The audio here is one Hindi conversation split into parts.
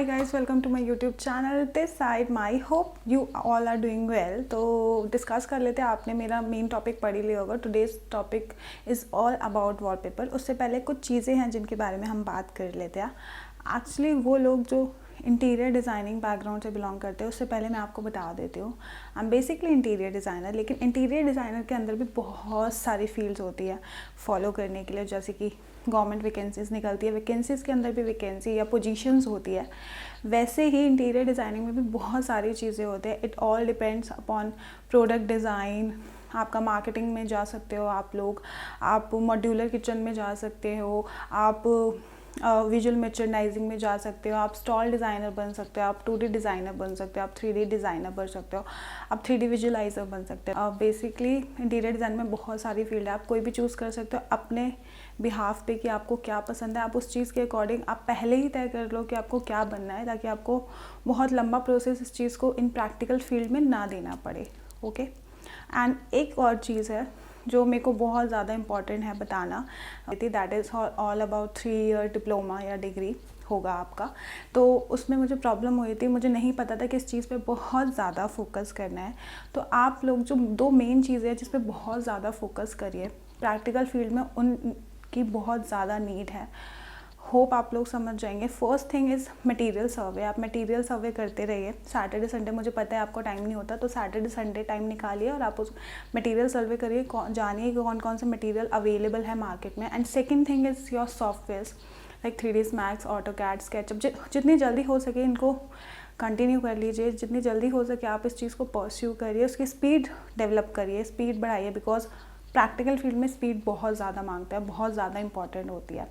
Hi guys, welcome to my YouTube channel. This side my hope you all are doing well. तो डिस्कस कर लेते हैं. आपने मेरा मेन टॉपिक पढ़ ही लिया होगा. Today's topic is all about wallpaper. उससे पहले कुछ चीज़ें हैं जिनके बारे में हम बात कर लेते हैं. एक्चुअली वो लोग जो इंटीरियर डिज़ाइनिंग बैकग्राउंड से बिलोंग करते हैं, उससे पहले मैं आपको बता देती हूँ, I am basically interior designer. लेकिन इंटीरियर डिज़ाइनर के अंदर भी बहुत सारी फील्ड्स होती है फॉलो करने के लिए. जैसे कि गवर्नमेंट वैकेंसीज़ निकलती है, वैकेंसीज़ के अंदर भी वैकेंसी या पोजीशंस होती है. वैसे ही इंटीरियर डिज़ाइनिंग में भी बहुत सारी चीज़ें होती है. It all depends upon product design. आपका मार्केटिंग में जा सकते हो आप लोग, आप मॉड्यूलर किचन में जा सकते हो, आप विजुअल मर्चेंडाइजिंग में जा सकते हो, आप स्टॉल डिज़ाइनर बन सकते हो, आप 2D डिज़ाइनर बन सकते हो, आप 3D डिज़ाइनर बन सकते हो, आप 3D विजुअलाइजर बन सकते हो. बेसिकली इंटीरियर डिज़ाइन में बहुत सारी फील्ड है. आप कोई भी चूज़ कर सकते हो अपने बिहाफ पे कि आपको क्या पसंद है. आप उस चीज़ के अकॉर्डिंग आप पहले ही तय कर लो कि आपको क्या बनना है, ताकि आपको बहुत लंबा प्रोसेस इस चीज़ को इन प्रैक्टिकल फील्ड में ना देना पड़े. ओके. एंड एक और चीज़ है जो मेरे को बहुत ज़्यादा इम्पॉर्टेंट है बताना, that is all about 3 year diploma या डिग्री होगा आपका. तो उसमें मुझे प्रॉब्लम हुई थी, मुझे नहीं पता था कि इस चीज़ पे बहुत ज़्यादा फोकस करना है. तो आप लोग जो 2 मेन चीज़ें हैं जिस पे बहुत ज़्यादा फोकस करिए, प्रैक्टिकल फील्ड में उनकी बहुत ज़्यादा नीड है. होप आप लोग समझ जाएंगे. फर्स्ट थिंग इज़ मटेरियल सर्वे. आप मटेरियल सर्वे करते रहिए. सैटरडे संडे, मुझे पता है आपको टाइम नहीं होता, तो सैटरडे संडे टाइम निकालिए और आप उस मटेरियल सर्वे करिए. जानिए कि कौन कौन से मटेरियल अवेलेबल है मार्केट में. And second thing is your softwares like 3ds Max, AutoCAD, SketchUp. जितनी जल्दी हो सके इनको कंटिन्यू कर लीजिए. जितनी जल्दी हो सके आप इस चीज़ को परस्यू करिए, उसकी स्पीड डेवलप करिए, स्पीड बढ़ाइए. बिकॉज प्रैक्टिकल फील्ड में स्पीड बहुत ज़्यादा मांगता है, बहुत ज़्यादा इंपॉर्टेंट होती है.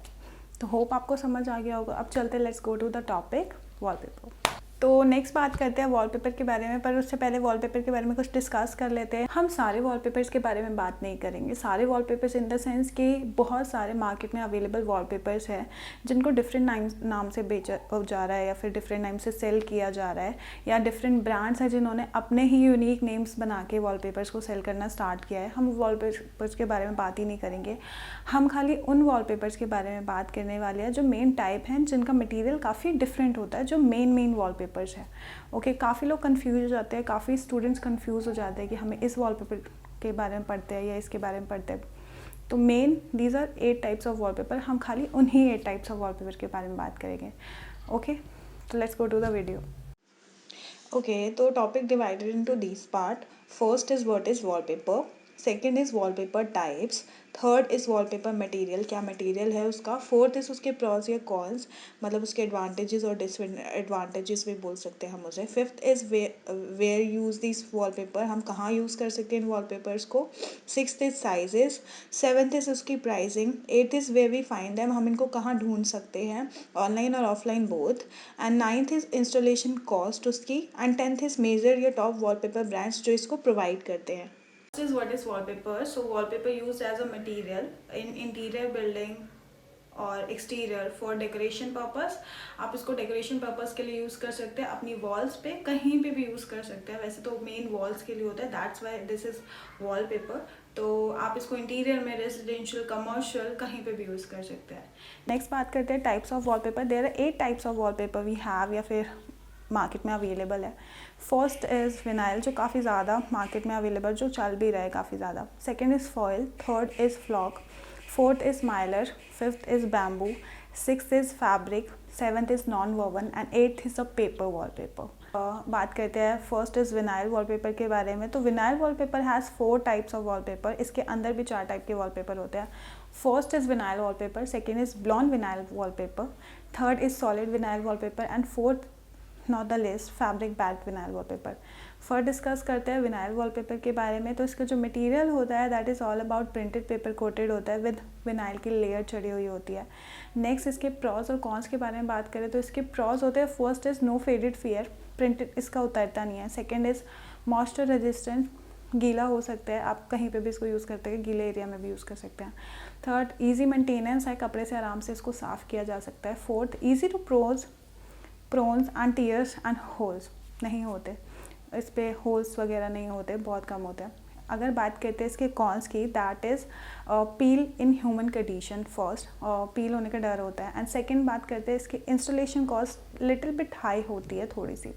तो होप आपको समझ आ गया होगा. अब चलते let's go to the topic wallpaper. तो नेक्स्ट बात करते हैं वॉलपेपर के बारे में, पर उससे पहले वॉलपेपर के बारे में कुछ डिस्कस कर लेते हैं. हम सारे वॉलपेपर्स के बारे में बात नहीं करेंगे. सारे वॉलपेपर्स इन द सेंस कि बहुत सारे मार्केट में अवेलेबल वॉलपेपर्स हैं जिनको डिफरेंट नाम से बेचा जा रहा है, या फिर डिफरेंट नाम से सेल किया जा रहा है, या डिफरेंट ब्रांड्स हैं जिन्होंने अपने ही यूनिक नेम्स बना के वॉलपेपर्स को सेल करना स्टार्ट किया है. हम वॉलपेपर्स के बारे में बात ही नहीं करेंगे. हम खाली उन वॉलपेपर्स के बारे में बात करने वाले हैं जो मेन टाइप हैं, जिनका मटेरियल काफ़ी डिफरेंट होता है, जो मेन वॉलपेपर्स है. ओके. काफ़ी लोग कंफ्यूज हो जाते हैं, काफ़ी स्टूडेंट्स कंफ्यूज हो जाते हैं कि हमें इस वॉलपेपर के बारे में पढ़ते हैं या इसके बारे में पढ़ते हैं. तो main these are 8 types of wallpaper. हम खाली उन्हीं 8 टाइप्स ऑफ वॉलपेपर के बारे में बात करेंगे. ओके. तो let's go to the video. Okay. तो topic divided into this part. First is what is wallpaper, second is wallpaper types, third is wallpaper material, क्या मटेरियल है उसका, फोर्थ इज़ उसके प्रॉस या कॉन्स, मतलब उसके एडवांटेजेस और डिसएडवांटेजेस भी बोल सकते हैं हम उसे. Fifth is where use this wallpaper, हम कहाँ यूज़ कर सकते हैं इन वॉलपेपर्स को. Sixth is sizes, seventh is उसकी pricing, eighth is where we find them, हम इनको कहाँ ढूंढ सकते हैं, ऑनलाइन और offline both. And ninth is installation cost उसकी. एंड टेंथ इज़ मेजर या टॉप वॉलपेपर ब्रांड्स जो इसको प्रोवाइड करते हैं. This is what is wallpaper. So wallpaper used as a material in interior building और एक्सटीरियर फॉर डेकोरेशन पर्पस. आप इसको डेकोरेशन पर्पस के लिए यूज़ कर सकते हैं, अपनी वॉल्स पे कहीं पे भी यूज़ कर सकते हैं. वैसे तो मेन वॉल्स के लिए होता है, that's why this is wallpaper. तो आप इसको इंटीरियर में, रेजिडेंशियल, कमर्शियल, कहीं पे भी यूज़ कर सकते हैं. नेक्स्ट बात करते हैं types of wallpaper. There are 8 types of wallpaper we have, या फिर मार्केट में अवेलेबल है. फर्स्ट इज़ विनाइल, जो काफ़ी ज़्यादा मार्केट में अवेलेबल, जो चल भी रहा है काफ़ी ज़्यादा. Second is foil, third is flock, fourth is mylar, fifth is bamboo, sixth is fabric, seventh is non woven and eighth is a paper wallpaper. बात करते हैं फर्स्ट इज़ विनाइल वॉलपेपर के बारे में. तो vinyl wallpaper has 4 types of wallpaper. इसके अंदर भी 4 टाइप के वॉलपेपर होते हैं. First is vinyl wallpaper, second is blown vinyl wallpaper, third is solid vinyl wallpaper and fourth not the least fabric backed vinyl wallpaper. First discuss करते हैं विनाइल वॉलपेपर के बारे में. तो इसका जो मटेरियल होता है that is all about printed paper coated होता है विद विनाइल की लेयर चढ़ी हुई होती है. नेक्स्ट इसके प्रॉस और कॉन्स के बारे में बात करें तो इसके प्रॉस होते हैं, first is no faded fair, printed इसका उतरता नहीं है. सेकेंड इज़ मॉइस्चर रेजिस्टेंट, गीला हो सकता है, आप कहीं पे भी इसको यूज़ करते हैं, गीले एरिया में भी यूज़ कर सकते हैं. थर्ड ईजी मेंटेनेंस है, कपड़े से आराम से इसको साफ़ किया जा सकता है. Fourth easy to prones and tears and holes नहीं होते, इस पर होल्स वगैरह नहीं होते, बहुत कम होते हैं. अगर बात करते हैं इसके कॉन्स की, that is peel in human condition first, peel होने का डर होता है। एंड सेकेंड बात करते हैं इसकी installation cost little bit high होती है थोड़ी सी।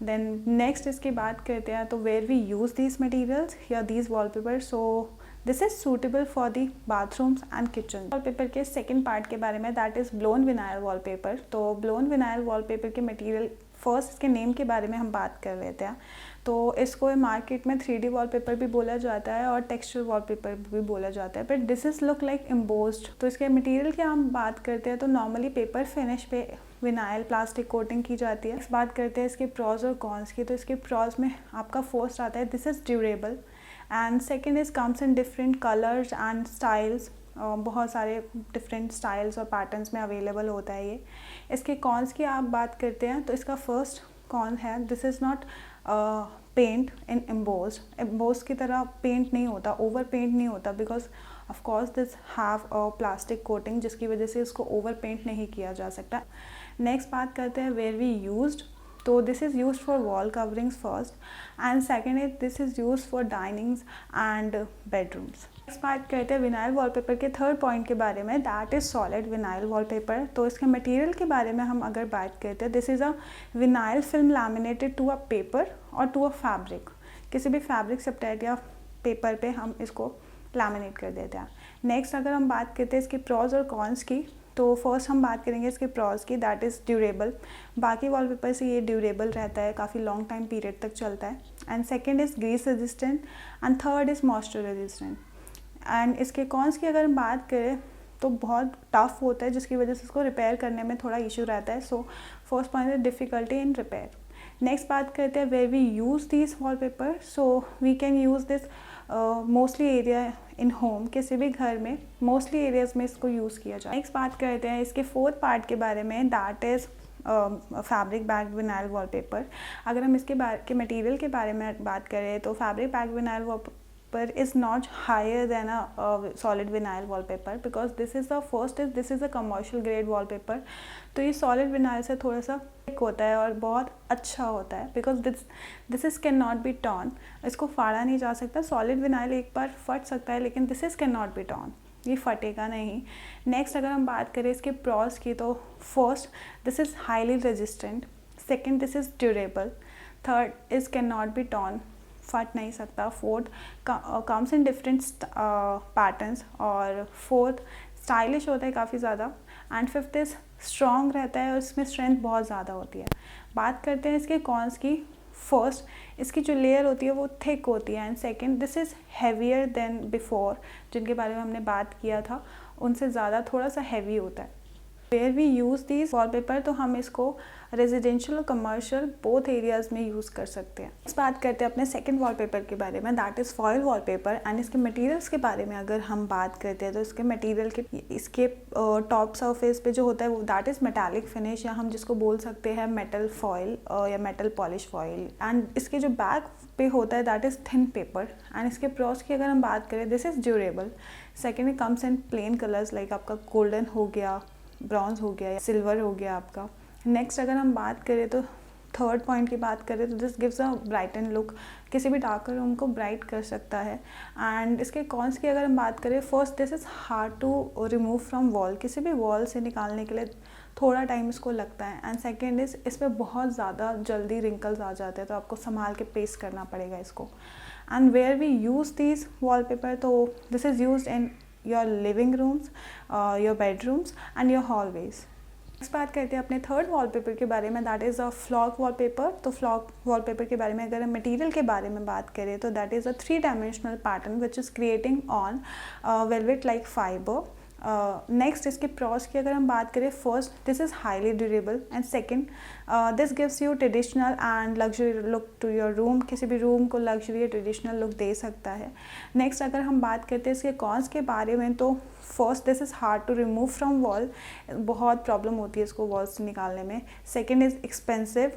देन नेक्स्ट इसकी बात करते हैं तो where we use these materials या these wallpaper, so this is suitable for the bathrooms and kitchen. Wallpaper के सेकेंड पार्ट के बारे में, that is blown vinyl wallpaper. तो ब्लोन विनाइल वॉलपेपर के मटीरियल, फर्स्ट इसके नेम के बारे में हम बात कर लेते हैं। तो इसको मार्केट में 3D वॉलपेपर भी बोला जाता है और टेक्सचर वॉलपेपर भी बोला जाता है, but this is look like embossed. तो इसके मटेरियल की हम बात करते हैं तो नॉर्मली पेपर फिनिश पे विनाइल प्लास्टिक कोटिंग की जाती है। बात करते हैं इसके प्रॉज और कॉन्स की, तो इसके प्रॉज में आपका फर्स्ट आता है this is durable, and second is comes in different colours and styles, बहुत सारे डिफरेंट स्टाइल्स और पैटर्न्स में अवेलेबल होता है ये। इसके कॉन्स की आप बात करते हैं तो इसका फर्स्ट कॉन है this is not paint in emboss की तरह पेंट नहीं होता, ओवर पेंट नहीं होता, because of course this have a plastic coating, जिसकी वजह से इसको ओवर पेंट नहीं किया जा सकता। नेक्स्ट बात करते हैं वेयर वी यूज्ड, तो this is used for wall coverings first, and second is this is used for डाइनिंग्स and bedrooms. Next बात करते हैं विनाइल वॉलपेपर के थर्ड पॉइंट के बारे में, that is solid vinyl wallpaper. तो इसके मटेरियल के बारे में हम अगर बात करते हैं, this is a vinyl film laminated to a paper और टू अ फैब्रिक। किसी भी फैब्रिक सब्सट्रेट या पेपर पे हम इसको लैमिनेट कर देते हैं। नेक्स्ट अगर हम बात करते हैं इसके प्रॉज और कॉन्स की, तो फर्स्ट हम बात करेंगे इसके प्रॉज की, दैट इज़ ड्यूरेबल। बाकी वॉलपेपर से ये ड्यूरेबल रहता है, काफ़ी लॉन्ग टाइम पीरियड तक चलता है। And second is grease resistant and third is moisture resistant. And इसके कॉन्स की अगर हम बात करें तो बहुत टफ होता है, जिसकी वजह से इसको रिपेयर करने में थोड़ा इशू रहता है। So first point is difficulty in repair. Next बात करते हैं where we use this wallpaper, so we can use this mostly area in home, किसी भी घर में मोस्टली एरियाज़ में इसको यूज़ किया जाए। नेक्स्ट बात करते हैं इसके फोर्थ पार्ट के बारे में, that is fabric bagged vinyl wallpaper. अगर हम इसके मटेरियल के बारे में बात करें तो fabric bagged vinyl wallpaper is not higher than a solid vinyl wallpaper, because this is a commercial grade wallpaper। तो ये solid vinyl से थोड़ा सा thick होता है और बहुत अच्छा होता है, because this is cannot be torn। इसको फाड़ा नहीं जा सकता। solid vinyl एक बार फट सकता है, लेकिन this is cannot be torn, ये फटेगा नहीं। नेक्स्ट अगर हम बात करें इसके प्रॉस की, तो first this is highly resistant, second this is durable, third is can not be torn, फट नहीं सकता, fourth comes in different patterns, और फोर्थ स्टाइलिश होता है काफ़ी ज़्यादा, एंड फिफ्थ इज़ स्ट्रॉन्ग रहता है और इसमें स्ट्रेंथ बहुत ज़्यादा होती है। बात करते हैं इसके कॉन्स की, फर्स्ट इसकी जो लेयर होती है वो थिक होती है, and second this is heavier than before, जिनके बारे में हमने बात किया था उनसे ज़्यादा थोड़ा सा हैवी होता है। Where we use this wallpaper, तो हम इसको रेजिडेंशियल और कमर्शियल बोथ एरियाज़ में यूज़ कर सकते हैं। इस बात करते हैं अपने सेकंड वॉलपेपर के बारे में, that is foil wallpaper. And इसके मटेरियल्स के बारे में अगर हम बात करते हैं तो इसके मटेरियल के इसके टॉप सरफेस पे जो होता है वो दैट इज़ मेटालिक फिनिश, या हम जिसको बोल सकते हैं मेटल फॉयल या मेटल पॉलिश फॉयल। एंड इसके जो बैक पे होता है that is thin paper. And इसके प्रॉस की अगर हम बात करें, this is durable. Second it comes in plain colours, like आपका गोल्डन हो गया, ब्राउन्स हो गया, या सिल्वर हो गया आपका। नेक्स्ट अगर हम बात करें तो थर्ड पॉइंट की बात करें तो this gives a bright and look, किसी भी डार्कर रूम को ब्राइट कर सकता है। एंड इसके कॉन्स की अगर हम बात करें, first this is hard to remove from wall, किसी भी वॉल से निकालने के लिए थोड़ा टाइम इसको लगता है। एंड सेकेंड इज़ इस पर बहुत ज़्यादा जल्दी रिंकल्स आ जाते हैं, तो आपको संभाल के पेस्ट करना पड़ेगा इसको। And where we use this wallpaper, तो this is used in your living rooms, your bedrooms and your hallways. Next बात करते हैं अपने थर्ड वॉलपेपर के बारे में, that is a flock wallpaper. तो फ्लॉक वॉलपेपर के बारे में अगर हम मटेरियल के बारे में बात करें तो that is a 3-dimensional pattern which is creating on velvet like fibre. Next इसके प्रॉस की अगर हम बात करें, first this is highly durable, and second this gives you traditional and luxury look to your room, किसी भी रूम को लग्जरी या ट्रेडिशनल लुक दे सकता है। नेक्स्ट अगर हम बात करते हैं इसके कॉन्स के बारे में, तो first this is hard to remove from wall, बहुत प्रॉब्लम होती है इसको वॉल से निकालने में। सेकेंड इज़ एक्सपेंसिव,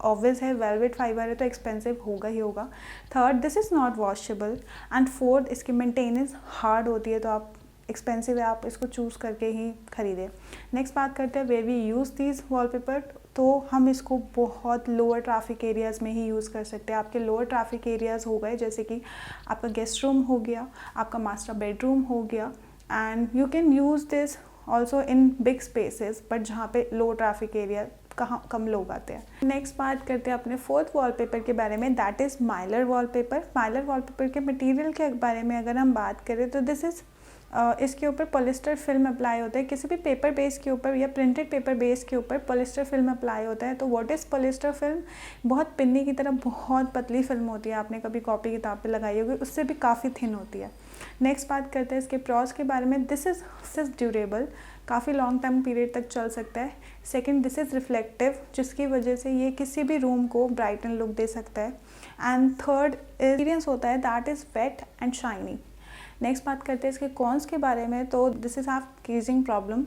ऑब्वियस है वेलवेट फाइबर है तो एक्सपेंसिव होगा ही होगा। Third this is not washable, and fourth इसकी मेंटेनेंस हार्ड होती है, तो आप एक्सपेंसिव है, आप इसको चूज़ करके ही ख़रीदें। नेक्स्ट बात करते हैं where we use these wallpaper. तो हम इसको बहुत लोअर ट्रैफिक एरियाज़ में ही यूज़ कर सकते हैं। आपके लोअर ट्रैफिक एरियाज़ हो गए जैसे कि आपका गेस्ट रूम हो गया, आपका मास्टर बेडरूम हो गया, and you can use this also in big spaces, but जहाँ पे लो ट्रैफिक एरिया कहाँ कम लोग आते हैं। नेक्स्ट बात करते हैं अपने फोर्थ वॉलपेपर के बारे में, that is Mylar wallpaper. Mylar wallpaper के मटेरियल के बारे में अगर हम बात करें तो दिस इज़ इसके ऊपर पॉलिस्टर फिल्म अप्लाई होता है। किसी भी पेपर बेस के ऊपर या प्रिंटेड पेपर बेस के ऊपर पॉलिस्टर फिल्म अप्लाई होता है। तो व्हाट इज़ पॉलिस्टर फिल्म? बहुत पिन्नी की तरह बहुत पतली फिल्म होती है, आपने कभी कॉपी किताब पे लगाई होगी, उससे भी काफ़ी थिन होती है। नेक्स्ट बात करते हैं इसके प्रॉस के बारे में। दिस इज़ ड्यूरेबल, काफ़ी लॉन्ग टाइम पीरियड तक चल सकता है। सेकंड, दिस इज़ रिफ्लेक्टिव, जिसकी वजह से ये किसी भी रूम को ब्राइटन लुक दे सकता है। एंड थर्ड एक्सपीरियंस होता है, that is wet and shiny. Next बात करते हैं इसके कॉन्स के बारे में। तो this is have creasing problem,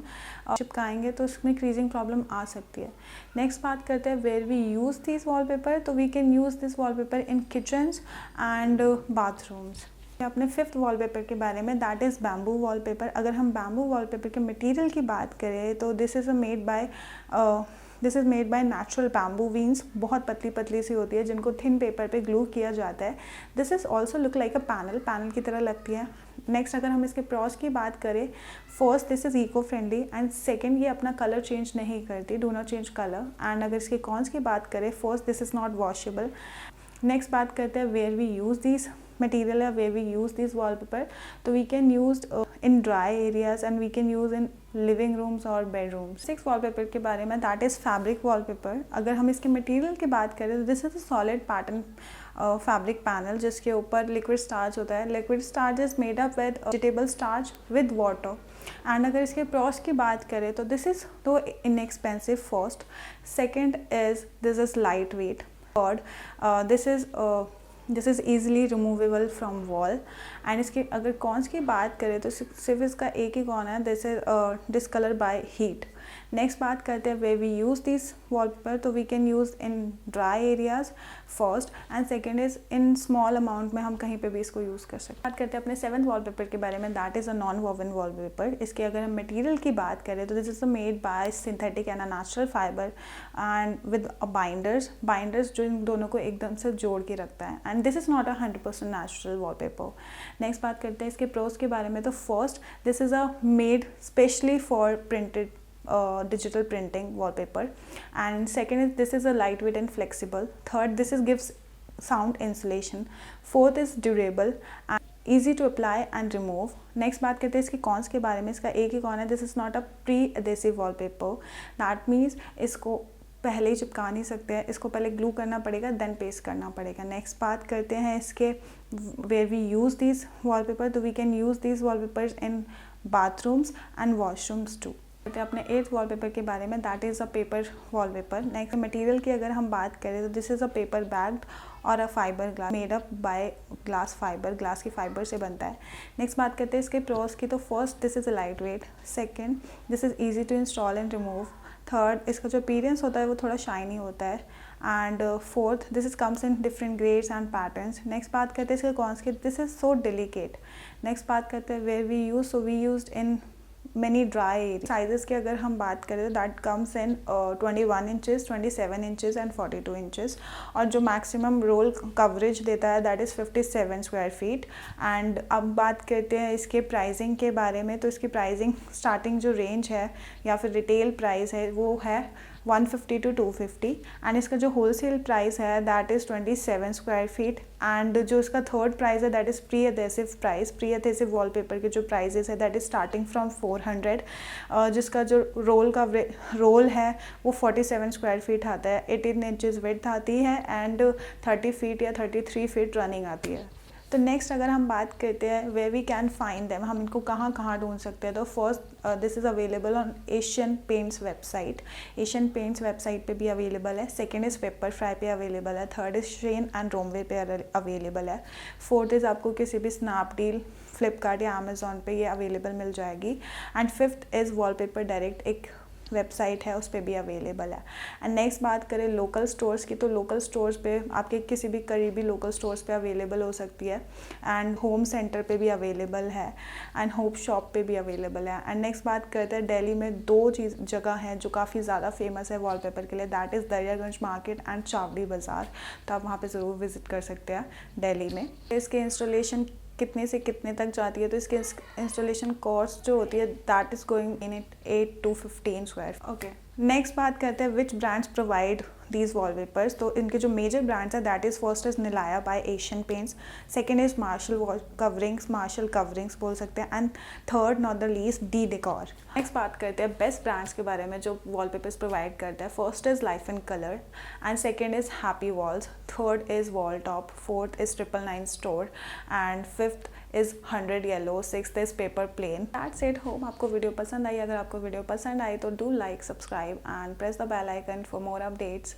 चिपकाएंगे तो इसमें क्रीजिंग प्रॉब्लम आ सकती है। नेक्स्ट बात करते हैं where we use this wallpaper. तो we can use this wallpaper in kitchens and bathrooms. अपने फिफ्थ वॉलपेपर के बारे में, दैट इज़ बैम्बू वॉलपेपर। अगर हम बैम्बू वॉलपेपर के मटेरियल की बात करें तो this is made by natural bamboo veins. बहुत पतली पतली सी होती है जिनको थिन पेपर पे ग्लू किया जाता है। This is also look like a panel की तरह लगती है। नेक्स्ट अगर हम इसके प्रॉस की बात करें, first this is eco friendly, and second ये अपना कलर चेंज नहीं करती, do not change colour. And अगर इसके कॉन्स की बात करें, first this is not washable. Next बात करते हैं where we use this material या where we use this wallpaper. तो we can use in dry areas and we can use in living rooms और बेडरूम्स। सिक्स वॉलपेपर के बारे में, दैट इज़ फैब्रिक वॉलपेपर। अगर हम इसके मटेरियल की बात करें तो this is a solid pattern fabric panel जिसके ऊपर लिक्विड स्टार्च होता है। Liquid starch is made up with vegetable starch with water. And अगर इसके प्रॉस की बात करें तो दिस इज़ तो inexpensive first. Second is this is light weight. Third, this is easily removable from wall. And इसके अगर कॉन्स की बात करें तो सिर्फ इसका एक ही कॉन है, this is discolour by heat. Next बात करते हैं way we use this wallpaper. तो we can use in dry areas first, and second is in small amount में हम कहीं पे भी इसको यूज़ कर सकते हैं। बात करते हैं अपने सेवंथ वॉलपेपर के बारे में, that is a non woven wallpaper. इसके अगर हम मटेरियल की बात करें तो this is made bye synthetic and a natural fibre and with binders जो इन दोनों को एकदम से जोड़ के रखता है। And this is not a 100% natural wallpaper. Next बात करते हैं इसके प्रोस के बारे में। तो first, this is a made specially for printed digital printing wallpaper, and second is this is a lightweight and flexible. Third, this is gives sound insulation. Fourth is durable and easy to apply and remove. Next बात करते हैं इसके कॉन्स के बारे में। इसका एक ही कॉन है, this is not a pre adhesive wallpaper. That means इसको पहले ही चिपका नहीं सकते हैं, इसको पहले ग्लू करना पड़ेगा, देन पेस्ट करना पड़ेगा। नेक्स्ट बात करते हैं इसके where we use this wallpaper. तो we can use this wallpapers in bathrooms and washrooms too. अपने एट्थ वॉलपेपर के बारे में, that is a paper wallpaper. Next material की अगर हम बात करें तो this is a paper bagged और a fibre glass made up by glass fibre, glass की फाइबर से बनता है। नेक्स्ट बात करते हैं इसके प्रोस की। तो first, this is a light weight. Second, this is easy to install and remove. Third, इसका जो अपीयरेंस होता है वो थोड़ा शाइनी होता है। And fourth, this is comes in different grades and patterns. Next बात करते हैं इसके कॉन्स की। This is so delicate. Next बात करते हैं where we use. So we use in many dry area. Sizes की अगर हम बात करें तो that comes in 21 inches, 27 inches and 42 inches. और जो मैक्सिमम रोल कवरेज देता है that is 57 square feet. And अब बात करते हैं इसके प्राइसिंग के बारे में। तो इसकी प्राइसिंग स्टार्टिंग जो रेंज है या फिर रिटेल प्राइस है वो है 150 to 250। एंड इसका जो होलसेल प्राइस है that is 27 square feet. And जो इसका थर्ड प्राइस है that is pre adhesive price. Pre adhesive wallpaper के जो प्राइजेस है दैट इज़ स्टार्टिंग फ्रॉम 400, जिसका जो रोल है वो 47 स्क्वायर फीट आता है, 18 इंचज़ विड्थ आती है एंड 30 फीट या 33 फीट रनिंग आती है। तो नेक्स्ट अगर हम बात करते हैं way we can find them, हम इनको कहाँ कहाँ ढूंढ सकते हैं। तो first, this is available on Asian Paints website. Asian Paints website पे भी अवेलेबल है। सेकेंड इज़ पेपर फ्राई पे अवेलेबल है। Third is Shein and Romwe पे अवेलेबल है। फोर्थ इज़ आपको किसी भी स्नैपडील, फ्लिपकार्ट या अमेजोन पे ये अवेलेबल मिल जाएगी। And fifth is wallpaper direct, एक वेबसाइट है उस पर भी अवेलेबल है। एंड नेक्स्ट बात करें लोकल स्टोर्स की, तो लोकल स्टोर्स पे आपके किसी भी करीबी लोकल स्टोर्स पे अवेलेबल हो सकती है, एंड होम सेंटर पे भी अवेलेबल है, एंड होप शॉप पे भी अवेलेबल है। एंड नेक्स्ट बात करते हैं दिल्ली में 2 जगह हैं जो काफ़ी ज़्यादा फेमस है वॉलपेपर के लिए, that is Daryaganj market and Chawri Bazar. तो आप वहाँ पे ज़रूर विज़िट कर सकते हैं दिल्ली में। इसके इंस्टॉलेशन कितने से कितने तक जाती है, तो इसकी इंस्टॉलेशन कॉस्ट जो होती है that is going in it 8 to 15 square. Okay, next बात करते हैं which brands provide these wallpapers. तो इनके जो मेजर ब्रांड्स हैं that is first is Nilaya by Asian Paints, second is Marshall coverings बोल सकते हैं, and third not the least D decor. Next बात करते हैं बेस्ट ब्रांड्स के बारे में जो वॉलपेपर्स प्रोवाइड करते हैं। First is life in colour, and second is happy walls, third is wall top, fourth is 999 store, and fifth is 100 yellow, sixth is paper plane. That's it. Hope आपको वीडियो पसंद आई। अगर आपको वीडियो पसंद आई तो do like, subscribe and press the bell icon for more updates.